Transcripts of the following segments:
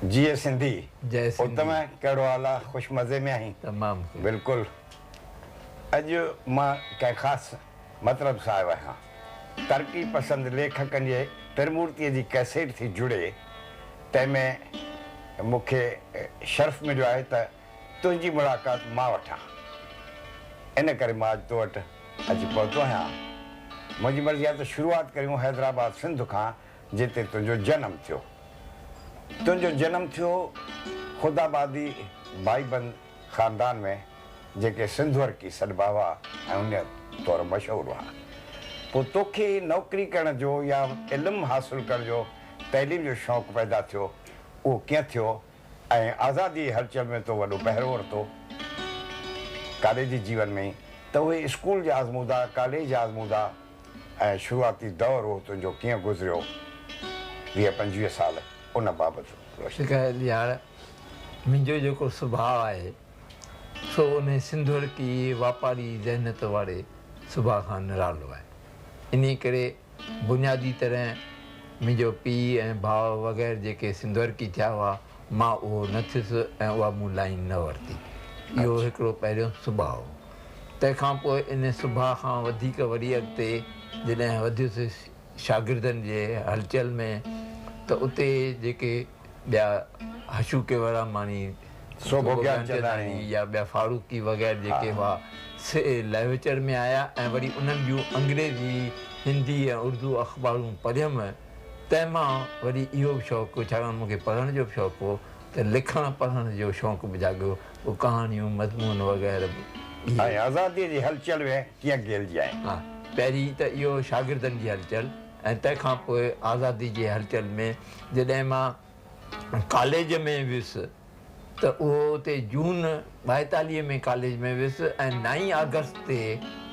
जी सिंधी जय सिंधी। उत्तम कहिड़ो हाल आहे? ख़ुशि मज़े में आहीं? तमामु बिल्कुलु। अॼु मां कंहिं ख़ासि मतिलब सां आयो आहियां। तरक़ी पसंदि लेखकनि जे त्रिमूर्तीअ जी कैसेट थी जुड़े, तंहिंमें मूंखे शर्फ़ मिलियो आहे त तुंहिंजी मुलाक़ात मां वठां। इन करे मां अॼु तो वटि अची पहुतो आहियां। मुंहिंजी मर्ज़ी आहे त शुरूआति करियूं हैदराबाद सिंध खां, जिते तुंहिंजो जनमु थियो। तुंहिंजो जनमु थियो ख़ुदाबादी भाईबंद ख़ानदान में, जेके सिंधवर की सॾिबा हुआ ऐं उन तौरु मशहूरु हुआ। पोइ तोखे नौकिरी करण जो या इल्मु हासिलु करण जो, तइलीम जो शौक़ु पैदा थियो, उहो कीअं थियो ऐं आज़ादी हलचल में तो वॾो पहिरो वरितो कॉलेजी जीवन में, त उहे स्कूल जा आज़मूदा, कॉलेज जा आज़मूदा ऐं शुरूआती दौरु हो तुंहिंजो कीअं गुज़रियो 20-25 साल, उन बाबति यार मुंहिंजो जेको सुभाउ आहे सो उन सिंधवर की वापारी ज़हनियत वारे सुभाउ खां निरालो आहे। इन करे बुनियादी तरह मुंहिंजो पीउ ऐं भाउ वग़ैरह जेके सिंधवर की थिया हुआ, मां उहो न थियुसि ऐं उहा मूं लाइन न वरिती। इहो हिकिड़ो पहिरियों सुभाउ। तंहिंखां पोइ इन सुभाउ खां वधीक वरी अॻिते जॾहिं वधियुसि शागिर्दनि जे हलचल में, त उते जेके ॿिया हशूके वारा मानी या ॿिया फारूकी वग़ैरह जेके हुआ से लहचर में आया ऐं वरी उन्हनि जूं अंग्रेज़ी, हिंदी ऐं उर्दू अख़बारूं पढ़ियमि। तंहिं मां वरी इहो बि शौक़ु, छाकाणि मूंखे पढ़ण जो बि शौक़ु हो, त लिखणु पढ़ण जो शौक़ु बि जाॻियो। उहो कहाणियूं, मज़मून वग़ैरह बि। ऐं आज़ादीअ जी हलचल में कीअं गेलजी आहे? हा, पहिरीं त इहो शागिर्दनि जी हलचल, ऐं तंहिंखां पोइ आज़ादी जी हलचल में जॾहिं मां कॉलेज में वियुसि त उहो उते जून 42 में कॉलेज में वियुसि ऐं 9 अगस्त ते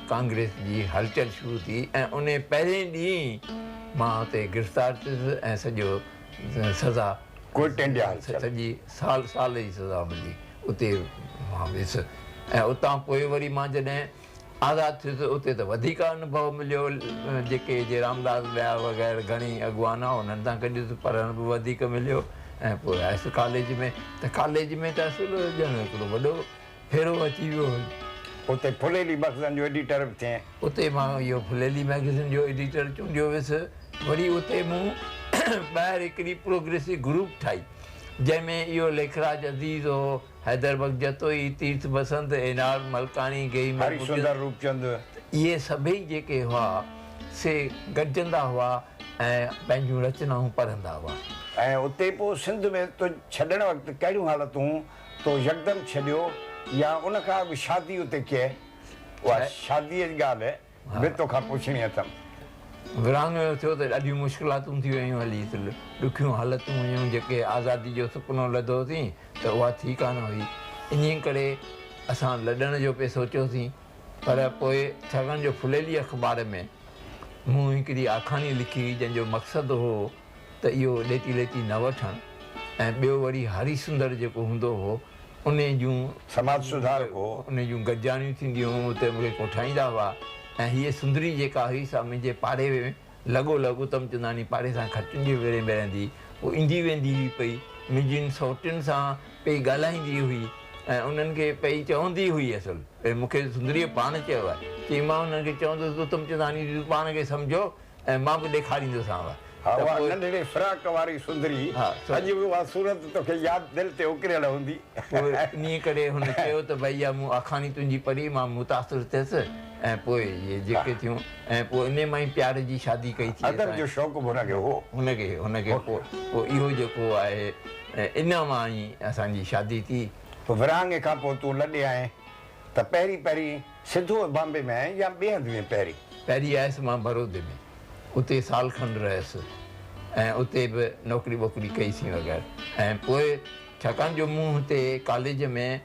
कांग्रेस जी हलचल शुरू थी ऐं उन पहिरें ॾींहुं मां हुते गिरफ़्तार थियुसि ऐं सॼो सज़ा सॼी साल जी सज़ा मिली। उते मां वियुसि ऐं उतां पोइ वरी मां जॾहिं आज़ादु थियुसि, उते त वधीक अनुभव मिलियो। जेके जे रामदास ॿिया वग़ैरह घणेई अॻुवान हुआ, उन्हनि सां गॾु पढ़ण बि वधीक मिलियो। ऐं पोइ आयुसि कॉलेज में, त कॉलेज में त असुलु ॼण हिकिड़ो वॾो फेरो अची वियो। उते फुलेली मैगज़ीन जो एडिटर बि थिए। उते मां इहो फुलेली मैगज़ीन जो एडिटर चूंडियो वियुसि। वरी उते मूं ॿाहिरि हिकिड़ी प्रोग्रेसिव ग्रुप ठाही, जंहिंमें इहो लेखराज अज़ीज़ हो, हैदर बगजतोई, तीर्थ बसंत, एनार मलकानी, हरिशुंदर रूपचंद, इहे सभई जेके हुआ से गॾिजंदा हुआ ऐं पंहिंजूं रचनाऊं पढ़ंदा हुआ। ऐं उते पोइ सिंध में तो छॾण वक़्तु कहिड़ियूं हालतूं तो यकदमि छॾियो, या उन खां अॻु शादी उते कए? उहा शादीअ जी ॻाल्हि बि तोखां पुछणी अथमि। विरहाङे जो थियो त ॾाढियूं मुश्किलातूं थी वियूं हली, ॾुखियूं हालतूं हुयूं। जेके आज़ादी जो सुपिनो लधोसीं त उहा थी कान हुई। इन करे असां लॾण जो पिए सोचियोसीं, पर पोइ छाकाणि जो फुलेली अख़बार में मूं हिकिड़ी आखाणी लिखी जंहिंजो मक़सदु हो त इहो लेती लेती न वठणु, ऐं ॿियो वरी हरिशुंदर जेको हूंदो हो उन जूं समाज सुधारक हो, उन जूं गॾिजाणियूं थींदियूं हुयूं, उते मूंखे कोठाईंदा हुआ। ऐं हीअ सुंदरी जेका हुई सा मुंहिंजे पाड़े में लॻो तम चंदानी पाड़े सां खटियुनि जे वेड़े में रहंदी, पोइ ईंदी वेंदी हुई पई, मुंहिंजियुनि सौटियुनि सां पई ॻाल्हाईंदी हुई ऐं उन्हनि खे पई चवंदी हुई। असुलु भई मूंखे सुंदरीअ पाण चयो आहे, चई मां उन्हनि खे चवंदुसि तम चंदानी पाण खे सम्झो ऐं मां बि ॾेखारींदोसांव। नंढड़े फ्राक वारी सुंदरी, अॼु बि उहा सूरत तोखे यादि दिलि ते उकिरियल हूंदी। इन करे हुन चयो त भई इहा मूं आखाणी तुंहिंजी पढ़ी, मां मुतासिर थियुसि ऐं पोइ इहे जेके थियूं, ऐं पोइ इन मां ई प्यार जी शादी कई थी। अदब जो शौक़ु हुनखे हो, हुनखे पोइ इहो जेको आहे इन मां ई असांजी शादी थी। पोइ विरहाङे खां पोइ तूं लॾे आहीं त पहिरीं सिधो बॉम्बे में आहीं या ॿिए हंधि में? पहिरीं आयुसि मां बड़ौदे में, उते साल खनि रहियुसि ऐं उते बि नौकिरी वोकिरी कईसीं वग़ैरह। ऐं पोइ छाकाणि जो मूं हुते कॉलेज में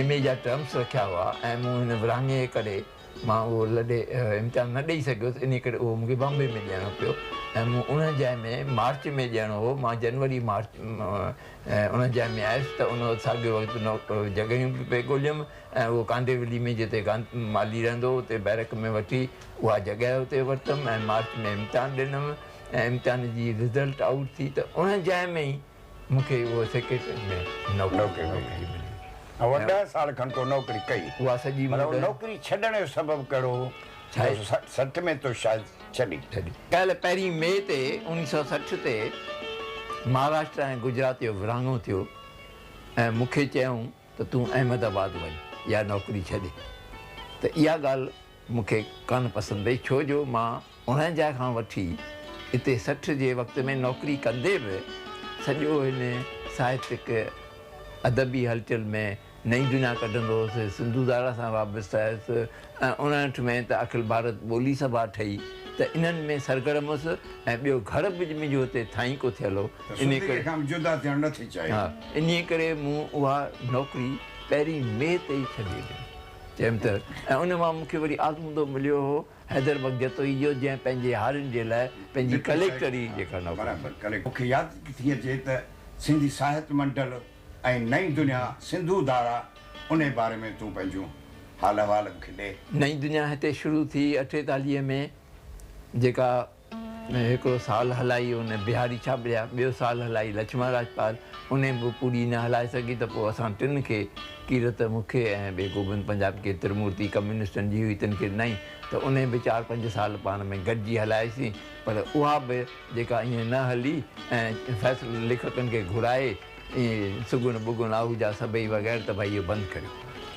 MA जा टर्म्स रखिया हुआ ऐं मूं हिन विरहाङे करे मां उहो लॾे इम्तिहान न ॾेई सघियुसि, इन करे उहो मूंखे बॉम्बे में ॾियणो पियो। ऐं मूं उन जाइ में मार्च में ॾियणो हो, मां जनवरी मार्च उन जाइ में आयुसि त उन साॻियो वक़्तु जॻहियूं बि पे ॻोल्हियमि ऐं उहो कांदेवली में जिते माली रहंदो उते बैरक में वठी उहा जॻह उते वरितमि ऐं मार्च में इम्तिहान ॾिनमि ऐं इम्तिहान जी रिज़ल्ट आउट थी त उन जाइ में ई मूंखे उहो सेक्रेटरी में नौकरी मिली ऐं 10 साल खनि तो नौकिरी कई उहा सॼी मतिलबु नौकिरी छॾण जो सबबु कहिड़ो छा आहे? 60 में तो शायदि छॾी कल्ह 1 मई ते 1960 ते महाराष्ट्र ऐं गुजरात जो विरहाङो थियो ऐं मूंखे चयऊं त तूं अहमदाबाद वञ या नौकिरी छॾे त इहा ॻाल्हि मूंखे कान पसंदि पई छो जो मां 49 खां वठी हिते 60 जे वक़्त में नौकिरी कंदे बि सॼो हिन साहित्यिक अदबी हलचल में नई दुनिया कढंदो हुउसि सिंधू धारा सां वाबस्तु आयुसि ऐं 59 में त अखिल भारत ॿोली सभा ठही त इन्हनि में सरगर्म हुउसि ऐं ॿियो घर बि मुंहिंजो हुते ठाहीं को थियल हो इन करे जुदा थियणु नथी चाहे हा इन करे मूं उहा नौकिरी 1 मई ते ई छॾे ॾिनी चयमि त ऐं उन मां मूंखे वरी आज़मूदो मिलियो हो हैदरबग जतोई जो जंहिं पंहिंजे हारियुनि जे लाइ पंहिंजी कलेक्टरी जेका नौकिरी मूंखे यादि थी अचे त सिंधी साहित्य मंडल ऐं नई दुनिया सिंधू धारा उन बारे में तूं पंहिंजूं हाल अहवाल मूंखे ॾे नई दुनिया हिते शुरू थी 48 में जेका हिकिड़ो साल हलाई उन बिहारी छाबड़िया ॿियो साल हलाई लक्ष्मण राजपाल उन बि पूरी न हलाए सघी त पोइ असां टिनि खे कीरत मूंखे ऐं ॿिए गोबिंद पंजाब खे त्रिमूर्ति कम्युनिस्टनि जी हुई तिन खे ॾिनई त उन बि 4-5 साल पाण में गॾिजी हलाइसीं पर उहा बि जेका ईअं न हली ऐं फ़ैसिलो लेखकनि खे घुराए ईअं सुगुन बुगुन आहूजा सभई वग़ैरह त भई इहो बंदि करियो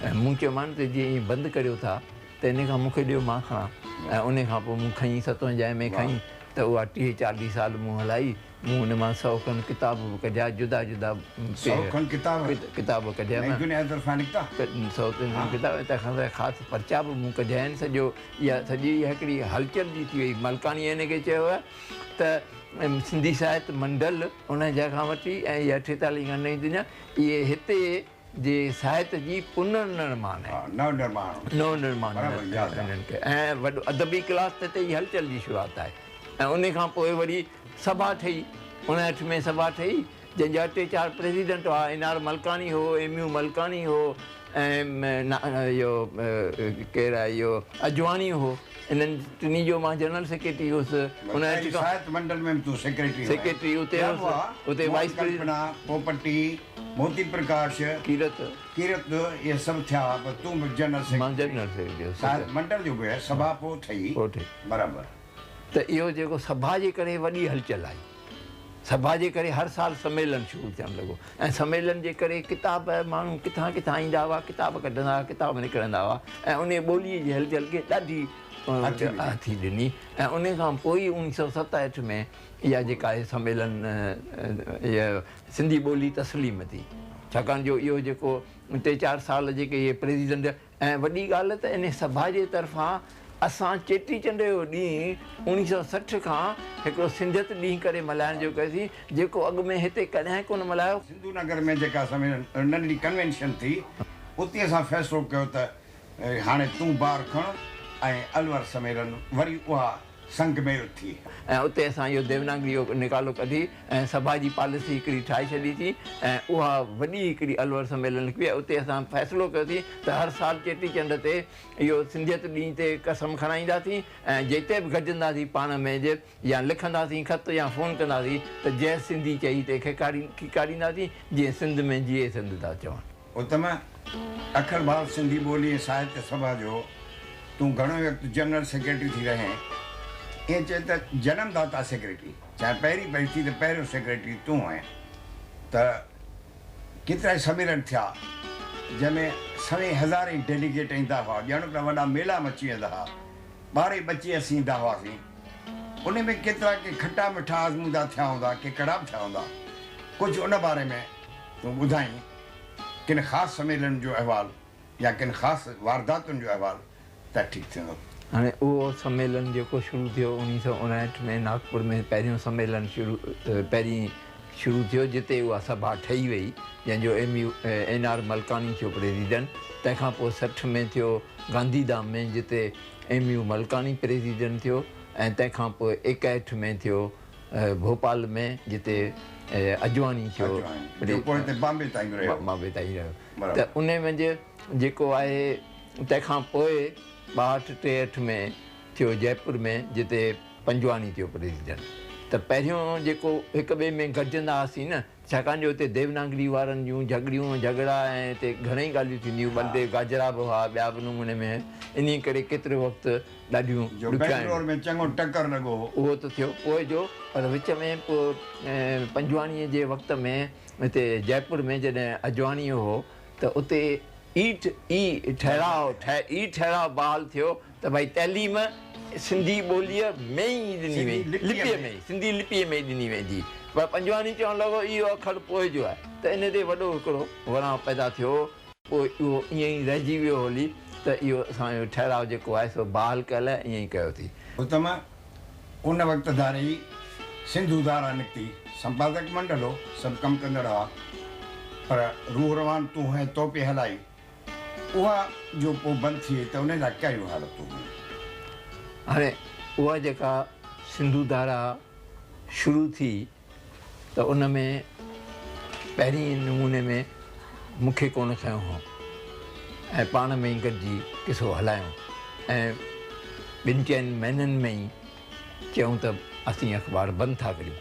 ऐं मूं चयोमांनि त जीअं ईअं बंदि करियो था त इन खां मूंखे ॾियो मां खणा ऐं उन खां पोइ मूं खईं 57 में खईं त उहा 30-40 साल मूं हलाई मूं हुन मां 100 खनि किताब बि कढिया जुदा जुदा किताब कढिया 100 किताब तंहिंखां त ख़ासि पर्चा बि मूं कढिया आहिनि सॼो इहा सॼी हिकिड़ी हलचल जी थी वई मलकाणीअ हिन खे चयो आहे त सिंधी साहित्य मंडल उन जॻह वठी ऐं इहा 48 खां नई दुनिया इहे हिते जे साहित्य जी पुनर्निर्माण आहे नवनिर्माण हिननि खे ऐं वॾो अदबी क्लास ते ई हलचल जी शुरूआत आहे ऐं उन खां पोइ वरी सभा ठही 59 में सभा ठही जंहिंजा 3-4 प्रेसिडेंट हुआ NR मलकाणी हो MU मलकाणी हो ऐं इहो केरु आहे इहो अजवाणी हो इन्हनि टिनी जो मां जनरल सेक्रेटरी हुउसि सेक्रेटरी उते वाइस पोपटी मोती प्रकाश कीरत ये सब थिया पर तूं जनरल सेक्रेटरी मंडल जो बि सभा पोइ ठही बराबरि त इहो जेको सभा जे करे वॾी हलचल आई सभा जे करे हर साल सम्मेलन शुरू थियणु लॻो ऐं सम्मेलन जे करे किताब माण्हू किथां किथां ईंदा हुआ किताब कढंदा हुआ किताब निकिरंदा हुआ ऐं उन ॿोलीअ जी हलचल खे ॾाढी हथी ॾिनी ऐं उन खां पोइ 1967 में इहा जेका आहे सम्मेलन इहा सिंधी ॿोली तस्लीम थी छाकाणि जो इहो जेको 3-4 साल जेके इहे प्रेसिडेंट ऐं वॾी ॻाल्हि त इन सभा जे तरफ़ां असां चेटीचंड जो ॾींहुं 1960 खां हिकिड़ो सिंधियत ॾींहुं करे मल्हाइण जो कयोसीं जेको अॻु में हिते कॾहिं कोन मल्हायो सिंधू नगर में जेका नंढड़ी कन्वेंशन थी उते असां फ़ैसिलो कयो त हाणे तूं ॿार खण ऐं अलवर सम्मेलन वरी उहा संग में थी ऐं उते असां इहो देवनागरी जो निकालो कढी ऐं सभा जी पॉलिसी हिकिड़ी ठाहे छॾी थी ऐं उहा वॾी हिकिड़ी अलवर सम्मेलन लिखी आहे उते असां फ़ैसिलो कयोसीं त हर साल चेटीचंड ते इहो सिंधियत ॾींहं ते कसम खणाईंदासीं ऐं जिते बि गॾजंदासीं पाण में या लिखंदासीं ख़त या फ़ोन कंदासीं त जंहिं सिंधी चई ते खिकारींदासीं जीअं सिंध में जीअं सिंध था चवनि उत्तम अखिल भारत सिंधी ॿोली साहित्य सभा जो तूं घणो वक़्तु जनरल सेक्रेटरी थी रहे ईअं चए त जनमदाता सेक्रेटरी चाहे पहिरीं पई थी त पहिरियों सेक्रेटरी तूं आहीं त केतिरा ई सम्मेलन थिया जंहिंमें 100,000 डेलीगेट ईंदा हुआ ॼण त वॾा मेला मची वेंदा हुआ 12-25 असीं ईंदा हुआसीं उन में केतिरा के खटा मिठा आज़मूदा थिया हूंदा के कड़ाब थिया हूंदा कुझु उन बारे में तूं ॿुधाई किन ख़ासि सम्मेलन जो अहवालु या किन ख़ासि वारदातुनि जो अहवालु त ठीकु थींदो हाणे उहो सम्मेलन जेको शुरू थियो 1959 में नागपुर में पहिरियों सम्मेलन पहिरीं शुरू थियो जिते उहा सभा ठही वई जंहिंजो NR मलकाणी थियो प्रेसिडेंट तंहिंखां पोइ 60 में थियो गांधीधाम में जिते MU मलकाणी प्रेसिडेंट थियो ऐं तंहिंखां पोइ 61 में थियो भोपाल में जिते अजवाणी थियो बॉम्बे ताईं रहियो त उन में जेको आहे तंहिंखां पोइ 62-63 में थियो जयपुर में जिते पंजवाणी थियो प्रेसिडेंट त पहिरियों जेको हिक ॿिए में गॾजंदा हुआसीं न छाकाणि जो हुते देवनागरी वारनि जूं झगड़ा ऐं हिते घणेई ॻाल्हियूं थींदियूं बंदे गाजरा बि हुआ ॿिया बि नमूने में इन करे केतिरे वक़्तु ॾाढियूं बेंगलोर में चङो टकर लॻो उहो त थियो पोइ जो पर विच में पोइ पंजवाणीअ जे वक़्त में हिते जयपुर में जॾहिं अजवाणीअ हो त उते ठहराव बहाल थियो त भई तइलीम सिंधी ॿोलीअ में ई ॾिनी वेंदी लिपीअ में सिंधी लिपीअ में ई ॾिनी वेंदी पर पंजवाणी चवणु लॻो इहो अखर पोइ जो आहे त इन ते वॾो हिकिड़ो वणाव पैदा थियो पोइ इहो ईअं ई रहिजी वियो हली त इहो असांजो ठहराव जेको आहे सो बहाल कयल आहे ईअं ई कयो थी उत्तम उन वक़्त धारी सिंधू धारा निकिती संपादक मंडल हो सभु कमु कंदड़ हुआ पर रूह रवान तूं है तो पे हलाई उहा जो पोइ बंदि थी वई त उन जा कहिड़ियूं हालतूं हुयूं हाणे उहा जेका सिंधू धारा शुरू थी त उन में पहिरीं नमूने में मूंखे कोन खयो हो ऐं पाण में ई गॾिजी किसो हलायूं ऐं 2-4 महीननि में ई चयूं त असीं अख़बार बंदि था करियूं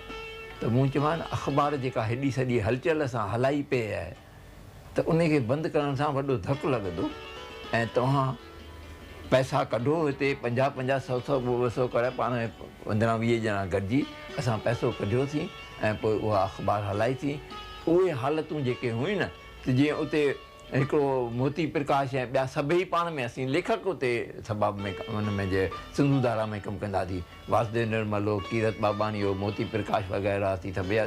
त मूं चवां अख़बार जेका हेॾी सॼी हलचल सां हलाई पई आहे त उनखे बंदि करण सां वॾो धकु लॻंदो ऐं तव्हां पैसा कढो हिते 50-50 100-100 करे पाण 15-20 ॼणा गॾिजी असां पैसो कढियोसीं ऐं पोइ उहा अख़बार हलाई थी उहे हालतूं जेके हुयूं न त जीअं उते हिकिड़ो मोती प्रकाश ऐं ॿिया सभई पाण में असीं लेखक उते सबाब में हुन में जे सिंधू धारा में कमु कंदा हुआसीं वासुदेव निर्मल हो कीरत बाबानी हो मोती प्रकाश वग़ैरह थी सभई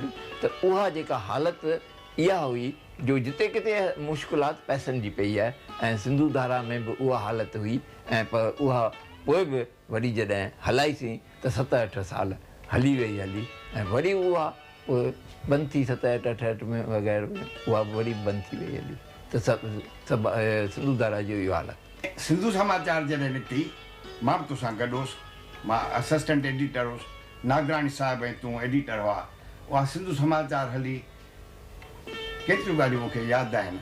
त उहा जेका हालति इहा हुई जो जिते किथे मुश्किलात पैसनि जी पई आहे ऐं सिंधू धारा में बि उहा हालति हुई ऐं पर उहा पोइ बि वरी जॾहिं हलाईसीं त 7-8 साल हली ऐं वरी उहा पोइ बंदि थी 67-68 में वग़ैरह में उहा वरी बंदि थी वई हली त सभु सिंधू धारा जो इहो हाल आहे सिंधू समाचार जॾहिं निकिती मां बि तोसां गॾु हुउसि मां असिस्टेंट एडिटर हुउसि नागराणी साहिब ऐं तूं एडिटर हुआ उहा सिंधू समाचार हली केतिरियूं ॻाल्हियूं मूंखे यादि आहिनि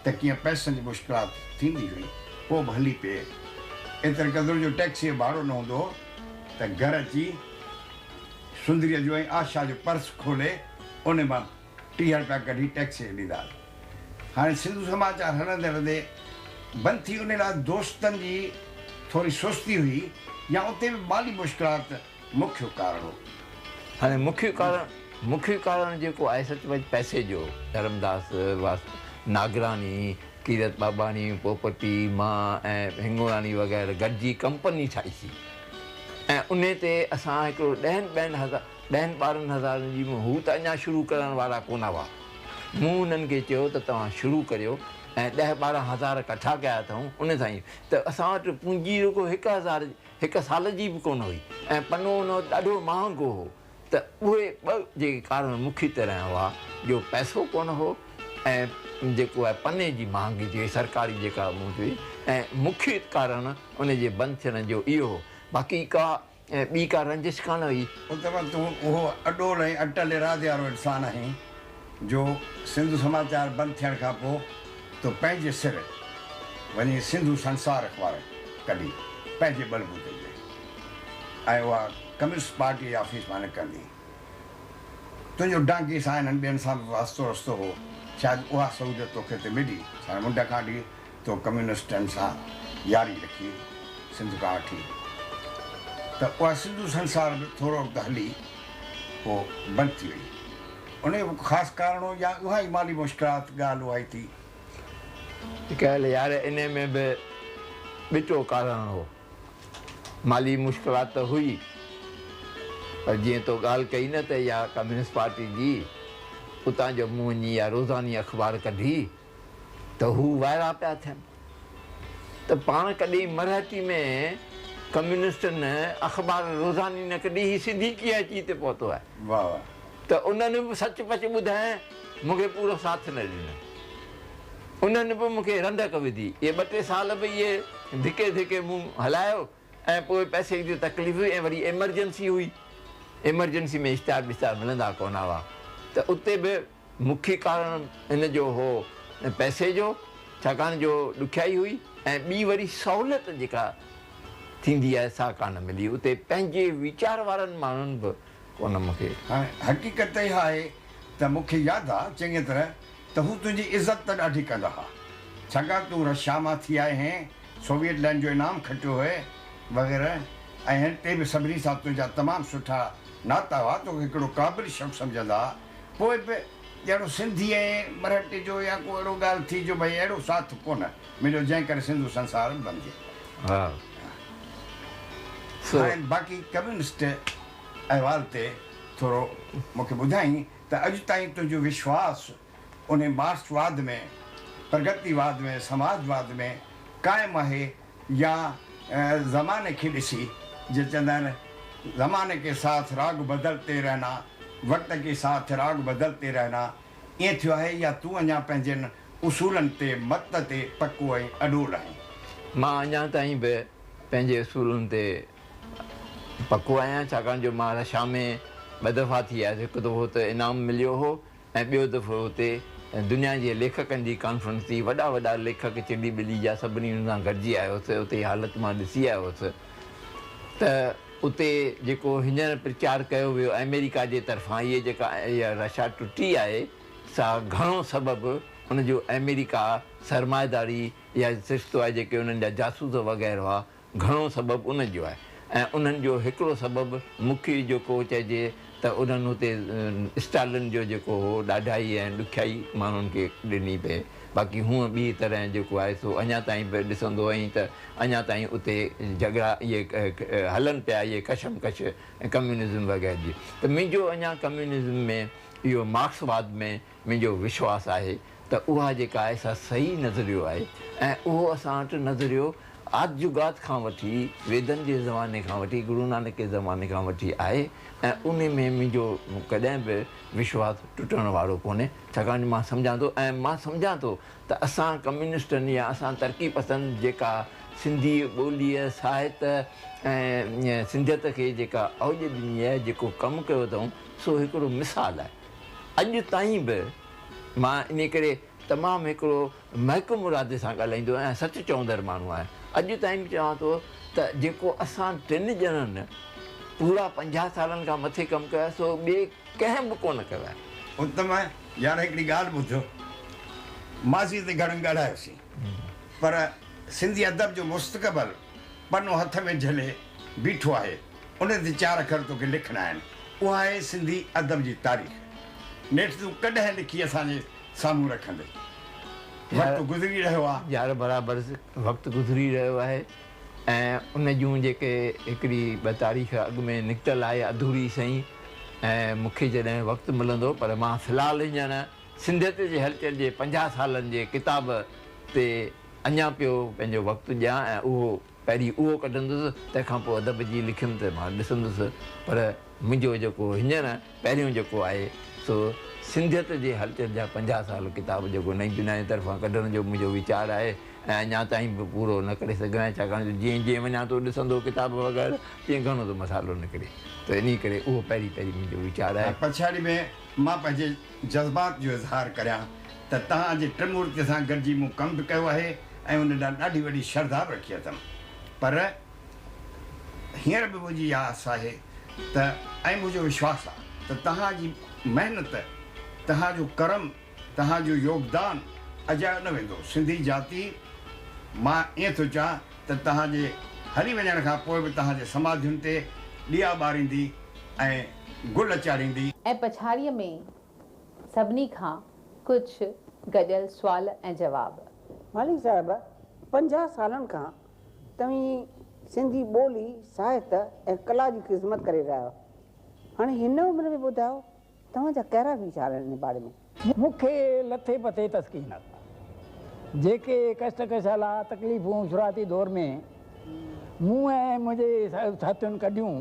त कीअं पैसनि जी मुश्किलात थींदी हुई पोइ बि हली पए एतिरे क़दुरु जो टैक्सीअ जो भाड़ो न हूंदो हो त घर अची सुंदरीअ जो ऐं आशा जो पर्स खोले उन मां 30 रुपया कढी टैक्सीअ ॾींदा हाणे सिंधू समाचार हलंदे हलंदे बंदि थी उन लाइ दोस्तनि जी थोरी सुस्ती हुई या उते बि माली मुश्किलात मुख्य कारण हो हाणे मुख्य कारण जेको आहे सचमुच पैसे जो धर्मदास नागरानी कीरत बाबानी पोपटी मां ऐं हिंगोरानी वग़ैरह गॾिजी कंपनी ठाहीसीं ऐं उन ते असां हिकिड़ो 10-12 हज़ारनि जी हू त अञा शुरू करण वारा कोन हुआ मूं हुननि खे चयो त तव्हां शुरू करियो ऐं 10-12 हज़ार कठा कया अथऊं उन सां ई त असां वटि पूंजी रुॻो 1000 हिकु साल जी बि कोन हुई ऐं पनो उन ॾाढो महांगो हो त उहे 2 जेके कारण मुख्य तरह हुआ जो पैसो कोन हो ऐं जेको आहे पने जी महांगी थी वई सरकारी जेका मूं हुई ऐं मुख्य कारण उन जे बंदि थियण जो इहो हो बाक़ी ॿी का रंजिश कान हुई तूं उहो अॾोल ऐं अटल इरादे वारो इंसानु आहीं जो सिंधू समाचार बंदि थियण खां पोइ तो पंहिंजे सिर वञी सिंधू संसार अख़बार कढी पंहिंजे बलबूते ते ऐं उहा कम्यूनिस्ट पार्टी जे ऑफिस मां निकिरंदी तुंहिंजो डांगी सां हिननि ॿियनि सां वास्तो रस्तो हो शायदि उहा सहूलियत तोखे ते मिली छा मुंड खां वठी तो कम्यूनिस्टनि सां यारी रखी सिंध खां वठी त उहा सिंधू संसार बि थोरो वक़्तु हली पोइ बंदि थी वई उन जो ख़ासि कारण हो या उहा ई माली मुश्किलात ॻाल्हि उहा ई थी कयल यार इन में बि ॿिटो कारण हो माली मुश्किलात त हुई पर जीअं तो ॻाल्हि कई न त इहा कम्यूनिस्ट पार्टी जी उतां जो मूं वञी या रोज़ानी अख़बार कढी त हू वाइरा पिया थियनि त पाण कॾहिं मराठी में कम्यूनिस्टनि अख़बार रोज़ानी न कढी ही सिंधी कीअं अची हिते पहुतो आहे वाह वाह त उन्हनि बि सच पच ॿुधाए मूंखे पूरो साथ न ॾिनो उन्हनि बि मूंखे रंधक विधी इहे 2-3 साल बि इहे धिके मूं हलायो ऐं पोइ पैसे जी तकलीफ़ हुई ऐं वरी एमरजेंसी हुई एमरजेंसी में इश्तिहार मिलंदा कोन हुआ त उते बि मुख्य कारण हिन जो हो पैसे जो छाकाणि जो ॾुखियाई हुई ऐं ॿी वरी सहूलियत जेका थींदी आहे सा कान मिली उते पंहिंजे वीचार वारनि माण्हुनि बि कोन मूंखे हाणे हक़ीक़त इहा आहे त मूंखे यादि आहे चङी तरह त हू तुंहिंजी इज़त त ॾाढी कंदा हुआ छाकाणि तूं रशिया मां थी आए हैं सोवियत लैंड जो इनाम खटियो हुए वग़ैरह ऐं हिते बि सभिनी सां तुंहिंजा तमामु सुठा नाता हुआ तोखे हिकिड़ो क़ाबिल शख़्स सम्झंदा पोइ बि ॼणो सिंधी ऐं मराठी जो या को अहिड़ो ॻाल्हि थी जो भई अहिड़ो साथ कोन मिलियो जंहिं करे सिंधु संसार बणिजे हा हाणे बाक़ी कम्यूनिस्ट अहवाल ते थोरो मूंखे ॿुधाई त अॼु ताईं तुंहिंजो विश्वास उन मार्क्सवाद में प्रगतिवाद में समाजवाद में क़ाइमु आहे या ज़माने खे ॾिसी जे चवंदा आहिनि ज़माने के साथ राग बदलते रहना वक़्त के साथ राग बदलते रहना ईअं थियो आहे या तूं अञा पंहिंजनि उसूलनि ते मत ते पको ऐं अॾोल आहीं मां अञा ताईं बि पंहिंजे उसूलनि ते पको आहियां छाकाणि जो मां रशिया में 2 दफ़ा थी आयुसि हिकु दफ़ो त इनाम मिलियो हो ऐं ॿियो दफ़ो हुते दुनिया जे लेखकनि जी कॉन्फ्रेंस थी वॾा वॾा लेखक चिड़ी ॿिली जा सभिनी हुन सां गॾिजी आयो हुउसि उते हालति मां ॾिसी आयो हुउसि त उते जेको हींअर प्रचार कयो वियो अमेरिका जे तरफ़ां इहे जेका इहा रशिया टुटी आहे सा घणो सबबु उनजो अमेरिका सरमाएदारी या सिरिश्तो आहे जेके उन्हनि जा जासूस वग़ैरह हुआ घणो सबबु उनजो आहे ऐं उन्हनि जो हिकिड़ो सबबु मुख्य जेको चइजे त उन्हनि हुते स्टालिन जो जेको हो ॾाढाई ऐं ॾुखियाई माण्हुनि खे ॾिनी पए बाक़ी हूअं ॿी तरह जेको आहे सो अञा ताईं बि ॾिसंदो आहीं त अञा ताईं उते झगड़ा इहे हलनि पिया इहे कशमकश ऐं कम्यूनिज़म वग़ैरह जी त मुंहिंजो अञा कम्यूनिज़म में इहो मार्क्सवाद में मुंहिंजो विश्वास आहे त उहा जेका आहे सा सही नज़रियो आहे ऐं उहो असां वटि नज़रियो आदजुगात खां वठी वेदनि जे ज़माने खां वठी गुरू नानक जे ज़माने खां वठी आहे ऐं उन में मुंहिंजो कॾहिं बि विश्वास टुटण वारो कोन्हे छाकाणि मां सम्झां थो ऐं मां सम्झां थो त असां कम्यूनिस्टनि या असां तरक़ी पसंदि जेका सिंधी ॿोलीअ साहित्य ऐं सिंधियत खे जेका औज ॾिनी आहे जेको कमु कयो अथऊं सो हिकिड़ो मिसाल आहे अॼु ताईं बि मां इन करे तमामु हिकिड़ो महक मुरादे सां ॻाल्हाईंदो आहियां सच चवंदड़ माण्हू आहे अॼु ताईं बि चवां थो त जेको असां 3 ॼणनि पूरा 50 सालनि खां मथे कमु कयो आहे सो ॿिए कंहिं बि कोन कयो आहे उत्तम यार हिकिड़ी ॻाल्हि ॿुधो माज़ी ते घणो ॻाल्हायोसीं पर सिंधी अदब जो मुस्तक़बिल पनो हथ में झले बीठो आहे उन ते 4 अखर तोखे लिखणा आहिनि उहा आहे सिंधी अदब जी तारीख़ नेठि तूं कॾहिं लिखी असांजे साम्हूं रखंदे वक़्तु गुज़री रहियो आहे यार बराबरि वक़्तु गुज़री रहियो आहे ऐं उन जूं जेके हिकिड़ी 2 तारीख़ अॻु में निकितल आहे अधूरी सही ऐं मूंखे जॾहिं वक़्तु मिलंदो पर मां फ़िलहालु हींअर सिंधियत जे हलचल जे 50 सालनि जे किताब ते अञा पियो पंहिंजो वक़्तु ॾियां ऐं उहो पहिरीं उहो कढंदुसि तंहिंखां पोइ अदब जी लिखियुमि त मां ॾिसंदुसि पर मुंहिंजो जेको हींअर पहिरियों जेको आहे सो सिंधियत जे हलचल जा 50 साल किताब जेको नई दुनिया जे तरफ़ां कढण जो मुंहिंजो वीचार आहे ऐं अञा ताईं बि पूरो न करे सघां आहियां छाकाणि जीअं जीअं वञा थो ॾिसंदो किताब वग़ैरह तीअं घणो थो मसालो निकिरे त इन करे उहो पहिरीं मुंहिंजो वीचार आहे पछाड़ी में मां पंहिंजे जज़्बात जो इज़हार करियां त तव्हांजे टिमूर्ति सां गॾिजी मूं कमु बि कयो आहे ऐं उन ॾांहुं ॾाढी वॾी श्रद्धा बि रखी अथमि पर हींअर बि मुंहिंजी आस आहे त ऐं मुंहिंजो विश्वास आहे त तव्हांजी महिनत तव्हांजो कर्म तव्हांजो योगदान अजायो न वेंदो सिंधी जाती मां ईअं थो चाहियां त तव्हांजे हली वञण खां पोइ बि तव्हांजे समाधियुनि ते ॾिया ॿारींदी ऐं गुल चाढ़ींदी ऐं पछाड़ीअ में सभिनी खां कुझु गॾियल सुवाल ऐं जवाब मालिक साहिब 50 सालनि खां तव्हीं सिंधी ॿोली साहित्य ऐं कला जी ख़िदमत करे रहिया आहियो हाणे हिन उमिरि में ॿुधायो तव्हांजा कहिड़ा वीचार आहिनि हिन बारे में मूंखे लथे पथे तस्कीन जेके कष्ट कशाला तकलीफ़ूं शुरूआती दौर में मूं ऐं मुंहिंजे साथियुनि कढियूं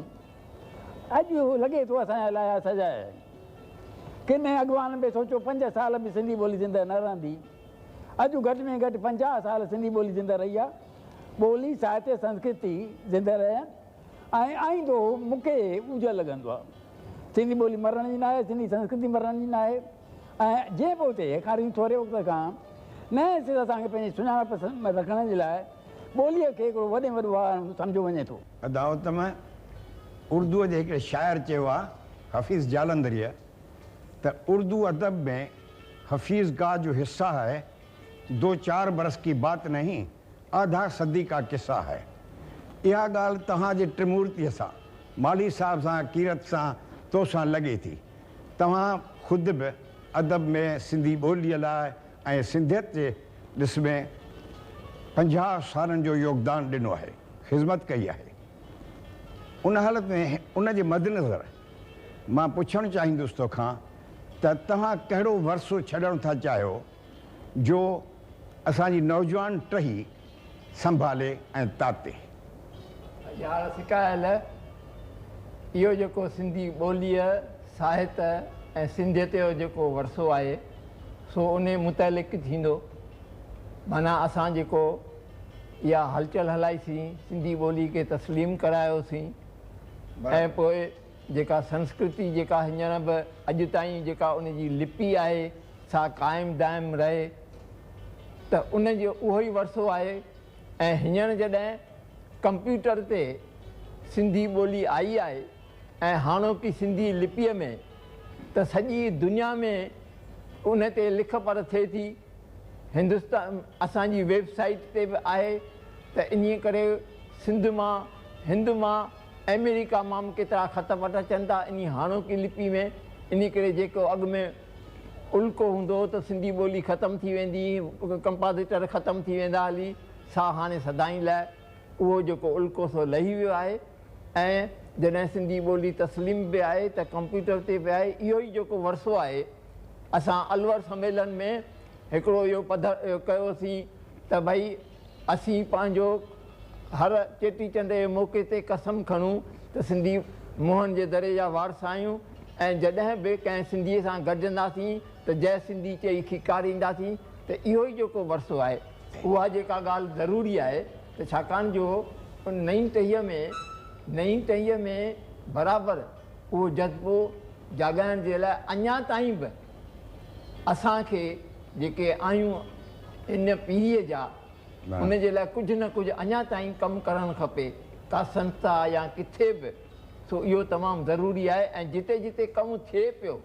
अॼु लॻे थो असांजे लाइ सजाए किन अॻवान बि सोचियो 5 साल बि सिंधी ॿोली ज़िंदा न रहंदी अॼु घटि में घटि 50 साल सिंधी ॿोली ज़िंदा रही आहे ॿोली साहित्य संस्कृति ज़िंदा रहिया ऐं आईंदो मूंखे ऊझ लॻंदो आहे सिंधी ॿोली मरण जी न आहे सिंधी संस्कृति मरण जी न आहे ऐं जंहिं पोइ थिए खाली थोरे वक़्त खां नए सिरे असांखे पंहिंजी सुञाणप रखण जे लाइ ॿोलीअ खे हिकिड़ो वॾे में वॾो सम्झो वञे थो अदावत में उर्दूअ जे हिकिड़े शाइर चयो आहे हफ़ीज़ जालंधरीअ तो उर्दू अदब में हफीज़ गाह जो हिस्सा है 2-4 बरस की बात नहीं, आधा सदी का किस्सा है। यह गाल तव्हांजे त्रिमूर्तिअ सां, माली साहब सां, कीरत सां, तो सां लगे थी। तव्हां ख़ुदि बि अदब में सिंधी ॿोलीअ लाइ ऐं सिंधियत जे ॾिस में 50 सालनि जो योगदान ॾिनो आहे, ख़िदमत कई आहे। उन हालत में उन जे मद्देनज़र मां पुछणु चाहींदुसि तोखां त तव्हां कहिड़ो वरसो छॾणु था चाहियो जो असांजी नौजवान टही संभाले ऐं ताते। यार सिकायल इहो जेको सिंधी ॿोलीअ साहित्य ऐं सिंधियत जो जेको वरसो आहे सो उन मुतलिक़ थींदो। माना असां जेको इहा हलचल हलाईसीं, सिंधी ॿोली खे तस्लीम करायोसीं ऐं पोइ जेका संस्कृति जेका हींअर बि अॼु ताईं जेका उन जी लिपि आहे सा क़ाइमु दाइमु रहे, त उन जो उहो ई वरसो आहे। ऐं हींअर जॾहिं कंप्यूटर ते सिंधी ॿोली आई आहे ऐं हाणोकी सिंधी लिपीअ में, त सॼी दुनिया में उन ते लिख पढ़ थिए थी। हिंदुस्तान असांजी वेबसाइट ते बि आहे, त इन करे सिंध मां, हिंद मां, अमेरिका मां केतिरा ख़त वट अचनि था इन हाणोकी लिपि में। इन करे जेको अॻु में उल्को हूंदो त सिंधी ॿोली ख़तमु थी वेंदी, कंपाज़िटर ख़तमु थी वेंदा हली, सा हाणे सदाईं लाइ उहो जेको उल्को सो लही वियो आहे। ऐं जॾहिं सिंधी ॿोली तस्लीम बि आहे त कंप्यूटर ते बि आहे। इहो ई जेको वरसो आहे, असां अलवर सम्मेलन में हिकिड़ो इहो कयोसीं त भई असीं पंहिंजो हर चेटीचंड जे मौक़े ते कसम खणूं त सिंधी मोहन जे दरे जा वारस आहियूं ऐं जॾहिं बि कंहिं सिंधीअ सां गॾंदासीं त जय सिंधी चई खिकारींदासीं। त इहो ई जेको वरसो आहे उहा जेका ॻाल्हि ज़रूरी आहे, त छाकाणि जो नई टहीअ में बराबरि उहो जज़्बो जाॻाइण जे लाइ अञा ताईं बि असांखे जेके आहियूं इन पीढ़ीअ जा, उन जे लाइ कुझु न कुझु अञा ताईं कमु करणु खपे, का संस्था या किथे बि। सो इहो तमामु ज़रूरी आहे। ऐं जिते जिते कमु थिए पियो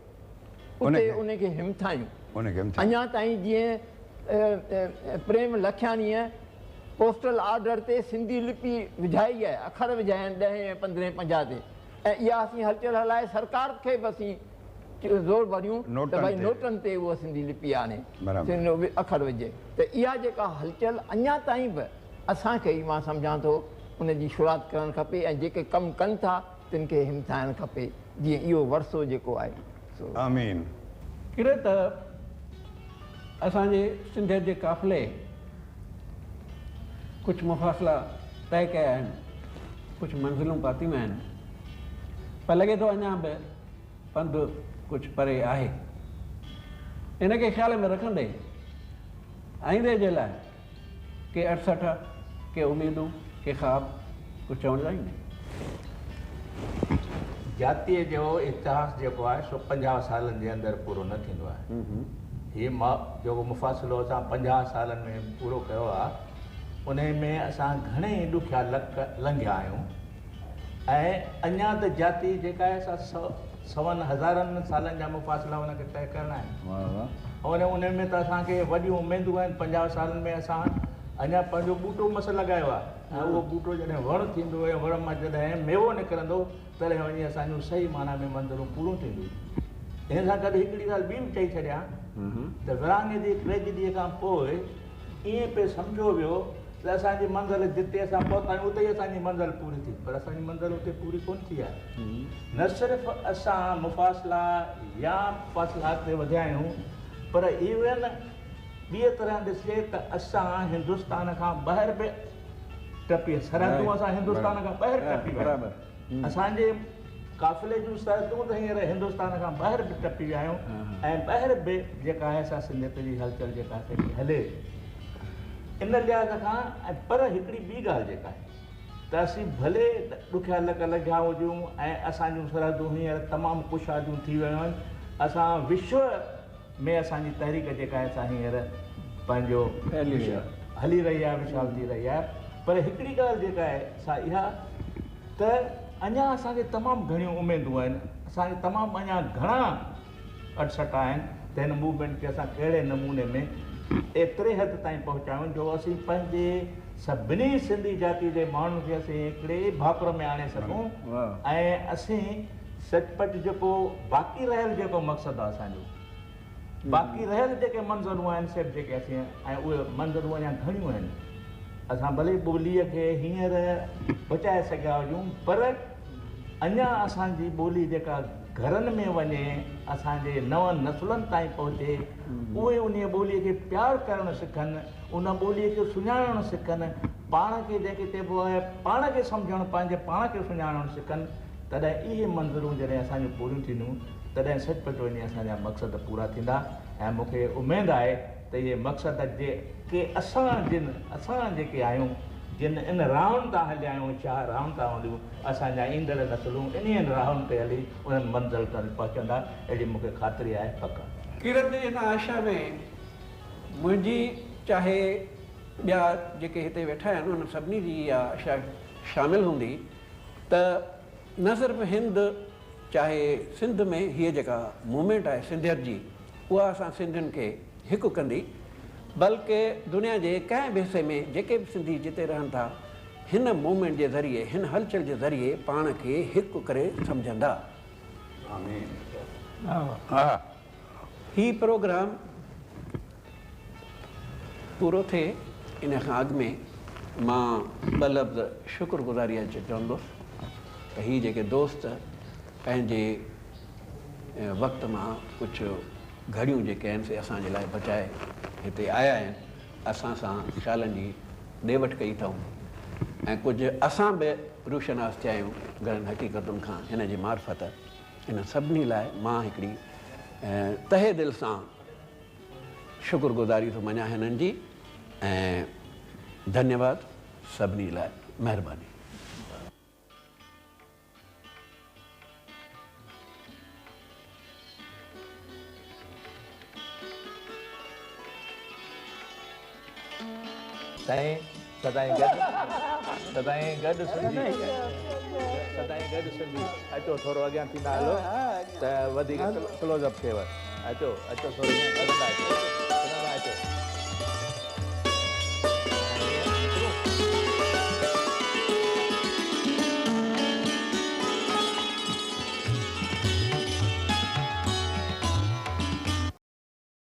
उते उनखे हिमथायूं। अञा ताईं जीअं प्रेम लखियाणीअ पोस्टल ऑर्डर ते सिंधी लिपि विझाई आहे, अखर विझाया आहिनि 10, 15, 50 ते। ऐं इहा असीं हलचल हलाए सरकार खे बि असीं ज़ोर भरियूं त भई नोटनि ते उहा सिंधी लिपि आणे, अखर विझे। त इहा जेका हलचल अञा ताईं बि असांखे ई मां सम्झां थो उनजी शुरूआति करणु खपे ऐं जेके कमु कनि था तिन खे हिमथाइणु खपे, जीअं इहो वरसो जेको आहे। आमीन। किरे त असांजे सिंधियत जे काफ़िले कुझु मुफ़ासिला तय कया आहिनि, कुझु मंज़िलूं पातियूं आहिनि, पर लॻे थो अञा बि पंधु कुझु परे आहे। इन खे ख़्याल में रखंदे आईंदे जे लाइ के 68 के उमेदूं के ख़्वाब कुझु चवणु चाहींदे? जातीअ जो इतिहास जेको आहे सो 50 सालनि जे अंदरि पूरो न थींदो आहे। हीअ मां जेको मुफ़ासिलो असां 50 सालनि में पूरो कयो आहे, उन में असां घणेई ॾुखिया लंघिया आहियूं। ऐं अञा त जाती जेका आहे असां 100,000 सालनि जा मुफ़ासिला उनखे तय करणा आहिनि। उन में त असांखे वॾियूं उमेदूं आहिनि। 50 सालनि में असां अञा पंहिंजो ॿूटो मस लॻायो आहे ऐं उहो ॿूटो जॾहिं वणु थींदो ऐं वण मां जॾहिं मेवो निकिरंदो तॾहिं वञी असांजूं सही माना में मंज़िलूं पूरियूं थींदियूं। हिन सां गॾु हिकिड़ी ॻाल्हि ॿी बि चई छॾियां त विरहाङे जी ट्रेजिडीअ खां पोइ ईअं पियो सम्झो वियो त असांजी मंज़िल जिते असां पहुता आहियूं उते ई असांजी मंज़िल पूरी थी, पर असांजी मंज़िल उते पूरी कोन थी आहे। न सिर्फ़ु असां मुफ़ासिला या फ़ासिला ते वधिया आहियूं, पर इवन ॿिए तरह ॾिसे त असां हिंदुस्तान खां ॿाहिरि बि टपी, सरहदूं असां हिंदुस्तान खां ॿाहिरि टपी विया। असांजे काफ़िले जूं सरहदूं त हींअर हिंदुस्तान खां ॿाहिरि बि टपी विया आहियूं ऐं ॿाहिरि बि जेका आहे असां सिंधियत जी हलचल जेका आहे हले इन लिहाज़ खां। ऐं पर हिकिड़ी ॿी ॻाल्हि जेका आहे त असीं भले ॾुखिया लॻिया हुजूं ऐं असांजूं सरहदूं हींअर तमामु कुशादियूं थी वियूं आहिनि, असां विश्व में असांजी तहरीक जेका आहे असां हींअर पंहिंजो हली रही आहे, विशाल थी रही आहे। पर हिकिड़ी ॻाल्हि जेका आहे सा इहा त अञा असांखे तमामु घणियूं उमेदूं आहिनि, असांखे तमामु अञा घणा 68 आहिनि त हिन मूवमेंट खे असां कहिड़े नमूने में एतिरे हद ताईं पहुचायूं जो असीं पंहिंजे सभिनी सिंधी जाति जे माण्हुनि खे असीं हिकिड़े भाकुर में आणे सघूं ऐं असीं सचपच जेको बाक़ी रहियल जेको मक़सदु आहे असांजो बाक़ी रहियल जेके मंज़रूं आहिनि सिर्फ़ु जेके असीं ऐं उहे मंज़रूं अञा घणियूं आहिनि असां भले ॿोलीअ खे हींअर बचाए सघिया हुजूं पर अञा असांजी ॿोली जेका घरनि में वञे असांजे नवनि नसुलनि ताईं पहुचे उहे उन ॿोलीअ खे प्यारु करणु सिखनि उन ॿोलीअ खे सुञाणणु सिखनि पाण खे जेके चइबो आहे पाण खे सम्झणु पंहिंजे पाण खे सुञाणणु सिखनि तॾहिं इहे मंज़रूं जॾहिं असांजूं पूरियूं थींदियूं तॾहिं सचपच वञी असांजा मक़सद पूरा थींदा ऐं मूंखे उमेदु आहे त इहे मक़सद जेके असां जेके आहियूं जिन इन राहुनि तां हलिया आहियूं छा राहुनि तां हलियूं असांजा ईंदड़ नसलूं इन राहुनि ते हली उन्हनि मंज़िल ताईं पहुचंदा अहिड़ी मूंखे ख़ातिरी आहे पका किरत जी हिन आशा में मुंहिंजी चाहे ॿिया जेके हिते वेठा आहिनि उन सभिनी जी इहा आशा शामिलु हूंदी त न सिर्फ़ु हिंद चाहे सिंध में हीअ जेका मूवमेंट आहे सिंधियत जी उहा असां सिंधियुनि खे हिकु कंदी बल्कि दुनिया जे कंहिं बि हिसे में जेके बि सिंधी जिते रहनि था हिन मूवमेंट जे ज़रिए हिन हलचल जे ज़रिए पाण खे हिकु करे सम्झंदा ही प्रोग्राम पूरो थिए इन खां अॻु में मां ॿ लफ़्ज़ शुक्रगुज़ारी अचे चवंदुसि त हीअ जेके दोस्त पंहिंजे वक़्त मां कुझु घड़ियूं जेके आहिनि से असांजे लाइ बचाए हिते आया आहिनि असां सां ख़्यालनि जी ॾे वठि कई अथऊं ऐं कुझु असां बि रोशनास थिया आहियूं घणनि हक़ीक़तुनि खां हिन जी मार्फत इन सभिनी लाइ मां हिकिड़ी तहे दिलि सां शुक्रगुज़ारी थो मञा हिननि जी ऐं धन्यवाद सभिनी लाइ महिरबानी साईं सदाईं गॾु सिंधी सदाईं गॾु सिंधी अचो थोरो अॻियां थींदा हलो त वधीक क्लोज़अप थिएव अचो थोरो